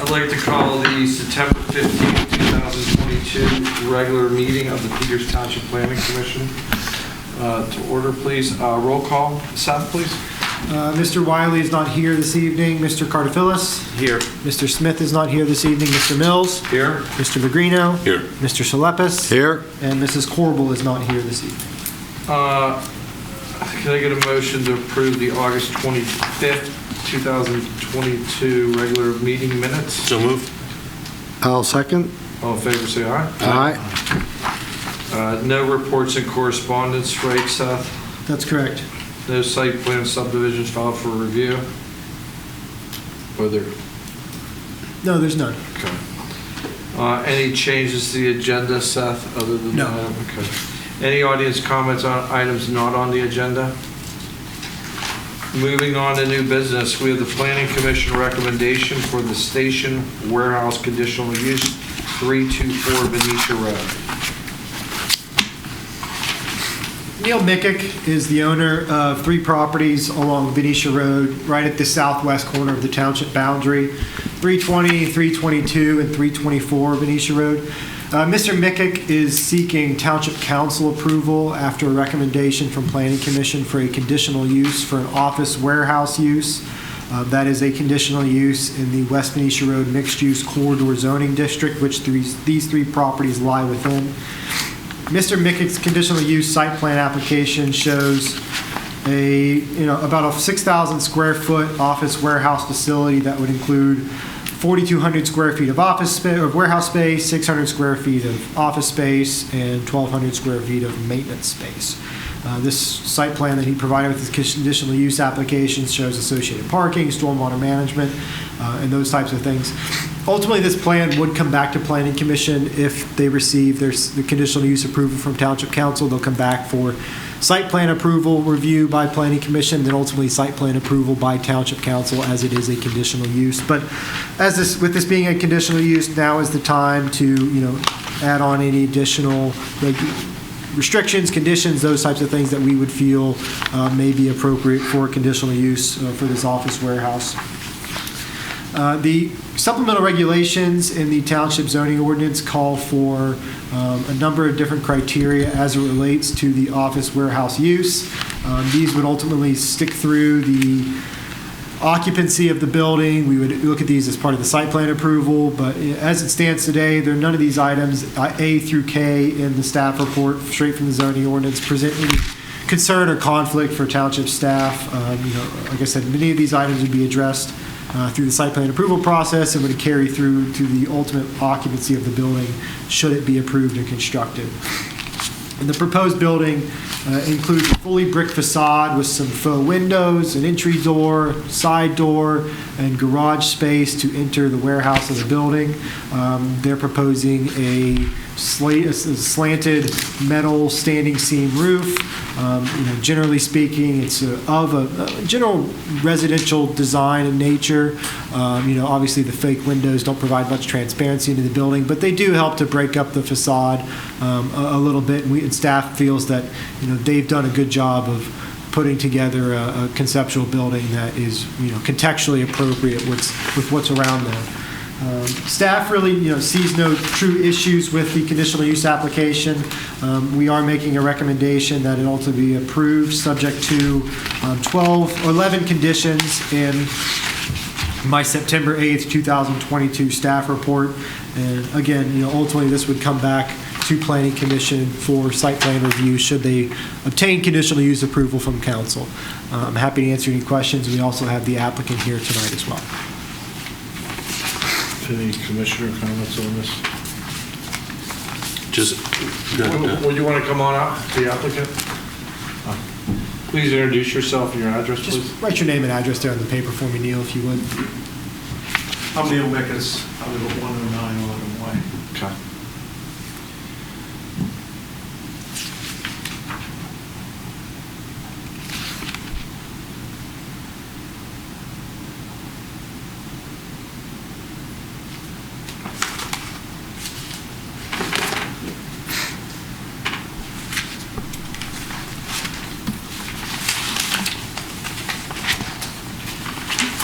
I'd like to call the September 15th, 2022 regular meeting of the Peters Township Planning Commission to order, please. Roll call. Seth, please. Mr. Wiley is not here this evening. Mr. Cartafilis? Here. Mr. Smith is not here this evening. Mr. Mills? Here. Mr. Vigrino? Here. Mr. Salepis? Here. And Mrs. Corbel is not here this evening. Can I get a motion to approve the August 25th, 2022 regular meeting minutes? So moved. I'll second. All in favor, say aye. Aye. No reports and correspondence, right, Seth? That's correct. No site plan subdivisions filed for review? Or there? No, there's none. Okay. Any changes to the agenda, Seth, other than No. that? Okay. Any audience comments on items not on the agenda? Moving on to new business, we have the Planning Commission recommendation for the station warehouse conditional use, 324 Venetia Road. Neil Mickick is the owner of 3 properties along Venetia Road, right at the southwest corner of the township boundary, 320, 322, and 324 Venetia Road. Mr. Mickick is seeking Township Council approval after a recommendation from Planning Commission for a conditional use for an office warehouse use. That is a conditional use in the West Venetia Road Mixed-Use Corridor Zoning District, which these 3 properties lie within. Mr. Mickick's conditional use site plan application shows about a 6,000 square foot office warehouse facility that would include 4,200 square feet of office space or warehouse space, 600 square feet of office space, and 1,200 square feet of maintenance space. This site plan that he provided with his conditional use application shows associated parking, stormwater management, and those types of things. Ultimately, this plan would come back to Planning Commission if they receive the conditional use approval from Township Council. They'll come back for site plan approval review by Planning Commission, then ultimately site plan approval by Township Council as it is a conditional use. But with this being a conditional use, now is the time to add on any additional restrictions, conditions, those types of things that we would feel may be appropriate for conditional use for this office warehouse. The supplemental regulations in the township zoning ordinance call for a number of different criteria as it relates to the office warehouse use. These would ultimately stick through the occupancy of the building. We would look at these as part of the site plan approval, but as it stands today, none of these items, A through K in the staff report, straight from the zoning ordinance, present any concern or conflict for township staff. Like I said, many of these items would be addressed through the site plan approval process and would carry through to the ultimate occupancy of the building should it be approved and constructed. And the proposed building includes a fully brick facade with some faux windows, an entry door, side door, and garage space to enter the warehouse of the building. They're proposing a slanted metal standing seam roof. Generally speaking, it's of a general residential design in nature. Obviously the fake windows don't provide much transparency into the building, but they do help to break up the facade a little bit. And staff feels that they've done a good job of putting together a conceptual building that is contextually appropriate with what's around there. Staff really, sees no true issues with the conditional use application. We are making a recommendation that it also be approved, subject to 11 conditions in my September 8th, 2022 staff report. And again, ultimately this would come back to Planning Commission for site plan review should they obtain conditional use approval from council. I'm happy to answer any questions. We also have the applicant here tonight as well. Any commissioner comments on this? Would you want to come on up, the applicant? Please introduce yourself and your address, please. Just write your name and address there on the paper for me, Neil, if you would. I'm Neil Mickus. I live at 109 Oregon Way. Okay.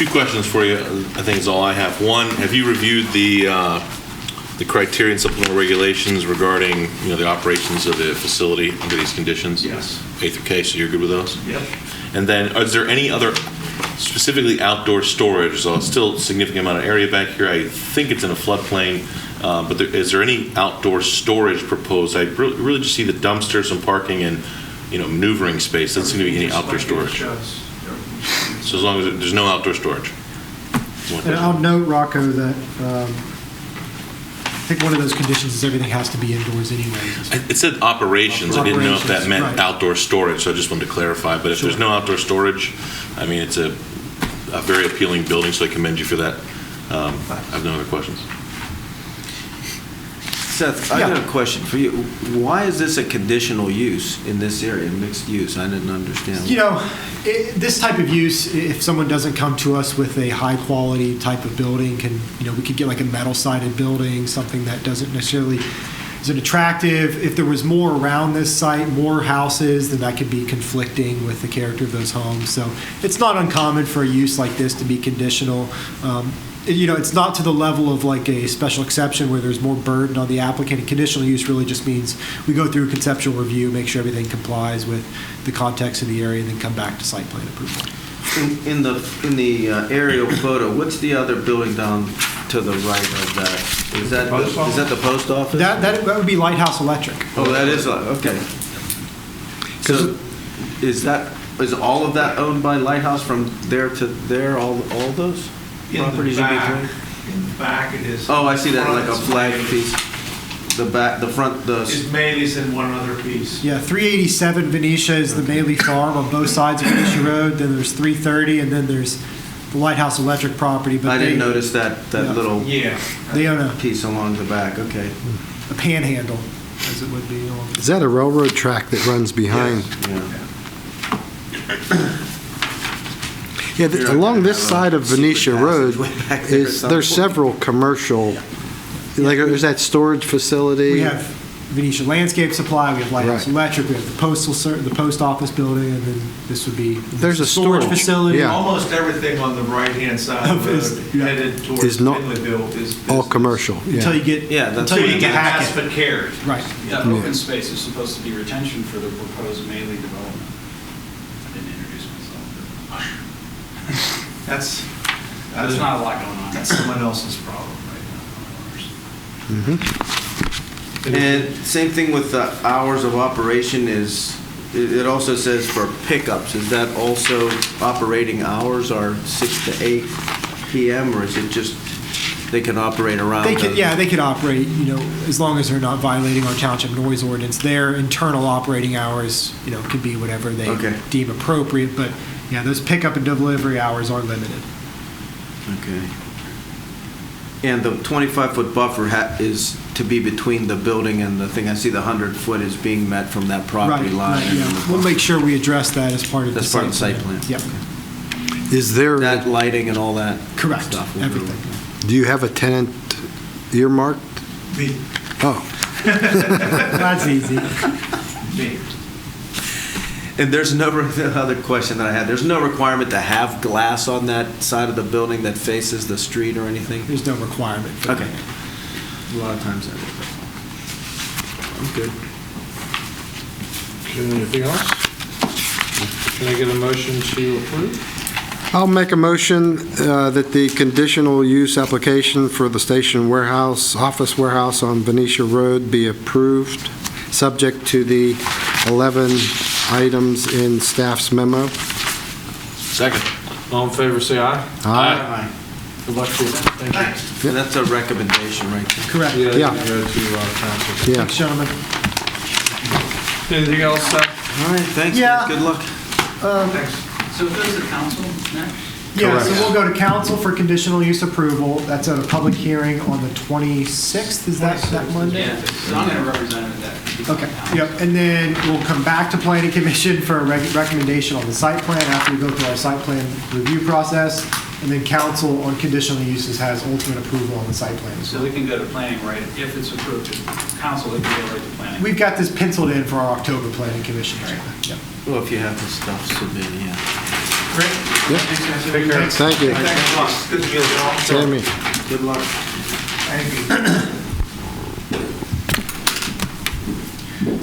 Two questions for you, I think is all I have. One, have you reviewed the criteria and supplemental regulations regarding, the operations of the facility under these conditions? Yes. A through K, so you're good with those? Yep. And then, is there any other, specifically outdoor storage? So it's still a significant amount of area back here. I think it's in a floodplain, but is there any outdoor storage proposed? I really just see the dumpsters and parking and, maneuvering space. Doesn't seem to be any outdoor storage. So as long as there's no outdoor storage. And I'll note, Rocco, that I think one of those conditions is everything has to be indoors anyway. It said operations. I didn't know if that meant Right. outdoor storage, so I just wanted to clarify. But if there's no outdoor storage, I mean, it's a very appealing building, so I commend you for that. I have no other questions. Seth, I got a question for you. Why is this a conditional use in this area, mixed use? I didn't understand. This type of use, if someone doesn't come to us with a high quality type of building, we could get like a metal sided building, something that doesn't necessarily isn't attractive. If there was more around this site, more houses, then that could be conflicting with the character of those homes. So it's not uncommon for a use like this to be conditional. It's not to the level of like a special exception where there's more burden on the applicant. And conditional use really just means we go through a conceptual review, make sure everything complies with the context of the area, and then come back to site plan approval. In the aerial photo, what's the other building down to the right of that? Is that the post office? That would be Lighthouse Electric. Oh, that is, okay. So is all of that owned by Lighthouse from there to there, all those properties in between? In the back it is. Oh, I see that, like a flag piece. The front, Is Maley's in one other piece. Yeah, 387 Venetia is the Maley Farm on both sides of Venetia Road. Then there's 330, and then there's the Lighthouse Electric property. But I didn't notice that little They own piece along the back, okay. a panhandle, as it would be. Is that a railroad track that runs behind? Yeah. Yeah, along this side of Venetia Road, there's several commercial, like there's that storage facility. We have Venetia Landscape Supply, we have Lighthouse Right. Electric, we have the post office building, and then this would be There's a storage. facility. Yeah. Almost everything on the right-hand side of the road headed towards Is not Finleyville is all business. commercial, Until yeah. you get that's until you So get to ask Hackett. for carry. Right. Yeah, open space is supposed to be retention for the proposed Maley development. I didn't introduce myself. That's There's not a lot going on. That's someone else's problem right now, not ours. And same thing with the hours of operation it also says for pickups. Is that also operating hours are 6 to 8 p.m. or is it just they can operate around? They could operate, as long as they're not violating our township noise ordinance. Their internal operating hours, could be whatever they deem appropriate. But yeah, those pickup and delivery hours are limited. Okay. And the 25-foot buffer is to be between the building and the thing. I see the 100-foot is being met from that property line. Right, yeah. We'll make sure we address that as part of the That's part of the site plan. Yep. Is there, That lighting and all that Correct. stuff. Everything. do you have a tenant earmarked? Me. Oh, That's easy. Me. And there's no other question that I had. There's no requirement to have glass on that side of the building that faces the street or anything? There's no requirement for Okay. that. A lot of times that is. I'm good. Anything else? Can I get a motion to approve? I'll make a motion that the conditional use application for the station warehouse, office warehouse on Venetia Road be approved, subject to the 11 items in staff's memo. Second. All in favor, say aye. Aye. Good luck to you. Thank you. So that's a recommendation right there. Correct. Yeah, Yeah. you can go to council. Yeah. Thanks, gentlemen. Anything else, Seth? All right, thanks, Yeah. guys. Good luck. So it goes to council next? Yeah, so we'll go to council for conditional use approval. That's at a public hearing on the 26th. Is that Monday? Yeah, so I'm going to represent it that. Okay, yep, and then we'll come back to planning commission for a recommendation on the site plan after we go through our site plan review process, and then council on conditional uses has ultimate approval on the site plan. So we can go to planning, right? If it's approved to council, it can go right to planning. We've got this penciled in for our October planning commission. Yep. Well, if you have the stuff submitted, yeah. Great. Yep. Take care. Thank you. Good to meet you all. Sammy. Good luck.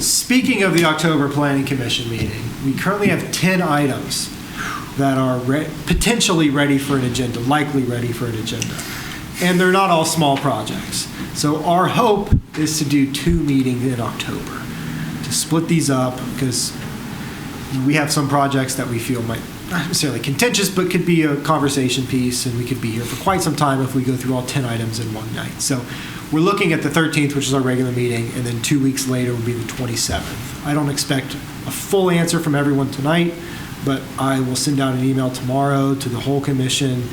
Speaking of the October Planning Commission meeting, we currently have 10 items that are potentially ready for an agenda, likely ready for an agenda. And they're not all small projects. So our hope is to do 2 meetings in October, to split these up, because we have some projects that we feel might not necessarily contentious, but could be a conversation piece, and we could be here for quite some time if we go through all 10 items in one night. So we're looking at the 13th, which is our regular meeting, and then 2 weeks later will be the 27th. I don't expect a full answer from everyone tonight, but I will send out an email tomorrow to the whole commission,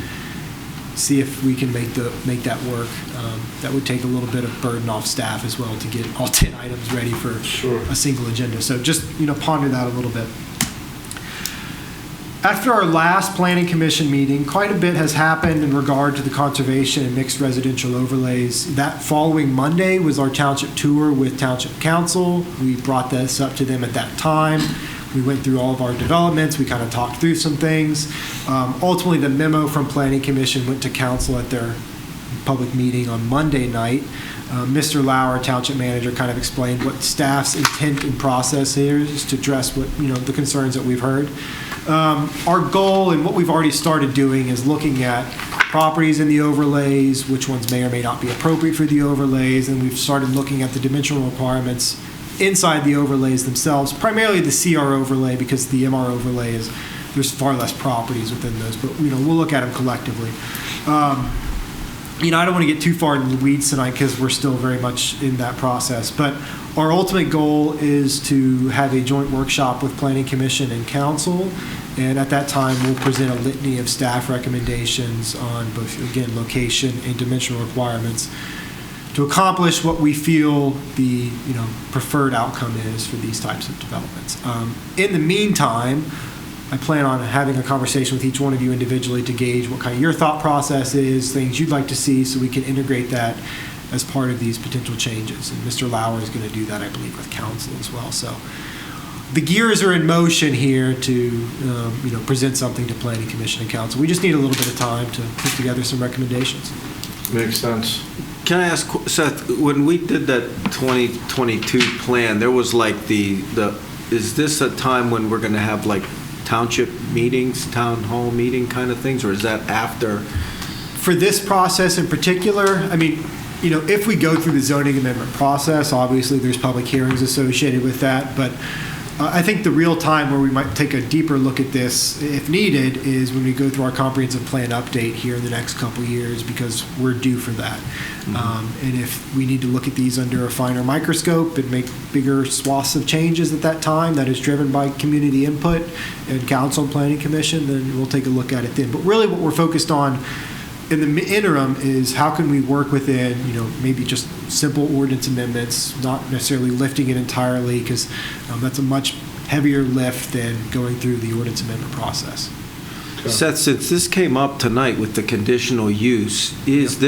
see if we can make that work. That would take a little bit of burden off staff as well to get all 10 items ready for a single agenda. So just, ponder that a little bit. After our last Planning Commission meeting, quite a bit has happened in regard to the conservation and mixed residential overlays. That following Monday was our township tour with Township Council. We brought this up to them at that time. We went through all of our developments. We kind of talked through some things. Ultimately, the memo from Planning Commission went to Council at their public meeting on Monday night. Mr. Lauer, Township Manager, kind of explained what staff's intent and process here is to address what, the concerns that we've heard. Our goal and what we've already started doing is looking at properties in the overlays, which ones may or may not be appropriate for the overlays, and we've started looking at the dimensional requirements inside the overlays themselves, primarily the CR overlay, because the MR overlay there's far less properties within those, but we'll look at them collectively. I don't want to get too far into the weeds tonight because we're still very much in that process, but our ultimate goal is to have a joint workshop with Planning Commission and Council, and at that time we'll present a litany of staff recommendations on both, again, location and dimensional requirements to accomplish what we feel the preferred outcome is for these types of developments. In the meantime, I plan on having a conversation with each one of you individually to gauge what kind of your thought process is, things you'd like to see, so we can integrate that as part of these potential changes. And Mr. Lauer is going to do that, I believe, with Council as well. So the gears are in motion here to present something to Planning Commission and Council. We just need a little bit of time to put together some recommendations. Makes sense. Can I ask, Seth, when we did that 2022 plan, there was like is this a time when we're going to have like township meetings, town hall meeting kind of things, or is that after? For this process in particular, if we go through the zoning amendment process, obviously there's public hearings associated with that, but I think the real time where we might take a deeper look at this, if needed, is when we go through our comprehensive plan update here in the next couple of years, because we're due for that. Mm-hmm. And if we need to look at these under a finer microscope and make bigger swaths of changes at that time that is driven by community input and Council and Planning Commission, then we'll take a look at it then. But really what we're focused on in the interim is how can we work within, maybe just simple ordinance amendments, not necessarily lifting it entirely, because that's a much heavier lift than going through the ordinance amendment process. Seth, since this came up tonight with the conditional use, with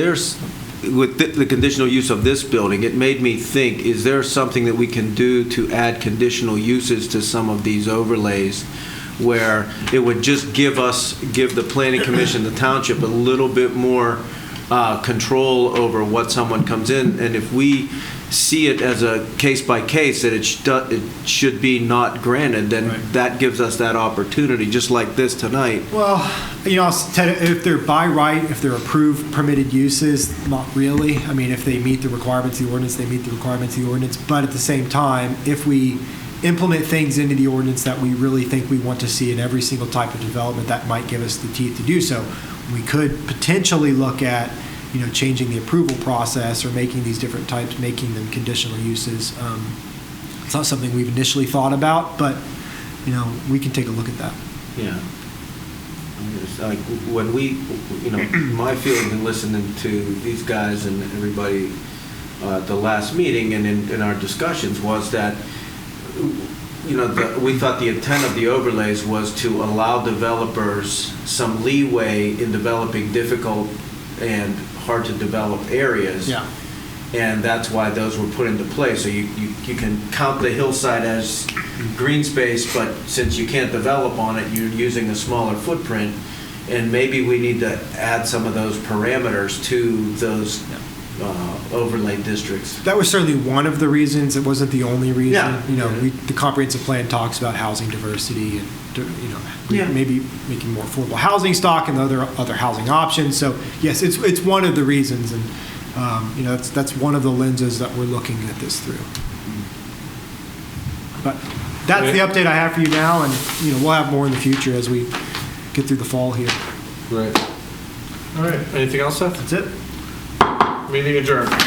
the conditional use of this building, it made me think, is there something that we can do to add conditional uses to some of these overlays where it would just give the Planning Commission, the township, a little bit more control over what someone comes in, and if we see it as a case by case that it should be not granted, then that gives us that opportunity, just like this tonight. Well, if they're by right, if they're approved permitted uses, not really. If they meet the requirements of the ordinance, they meet the requirements of the ordinance. But at the same time, if we implement things into the ordinance that we really think we want to see in every single type of development, that might give us the teeth to do so. We could potentially look at, changing the approval process or making these different types, making them conditional uses. It's not something we've initially thought about, but, we can take a look at that. Yeah. It's like when my feeling in listening to these guys and everybody at the last meeting and in our discussions was that we thought the intent of the overlays was to allow developers some leeway in developing difficult and hard to develop areas. Yeah. And that's why those were put into place. So you can count the hillside as green space, but since you can't develop on it, you're using a smaller footprint. And maybe we need to add some of those parameters to those overlay districts. That was certainly one of the reasons. It wasn't the only reason. Yeah. You know, the comprehensive plan talks about housing diversity and, you know, Yeah. maybe making more affordable housing stock and other housing options. So yes, it's one of the reasons, and you know, that's one of the lenses that we're looking at this through. But that's the update I have for you now, and you know, we'll have more in the future as we get through the fall here. Right. All right. Anything else, Seth? That's it. Meeting adjourned.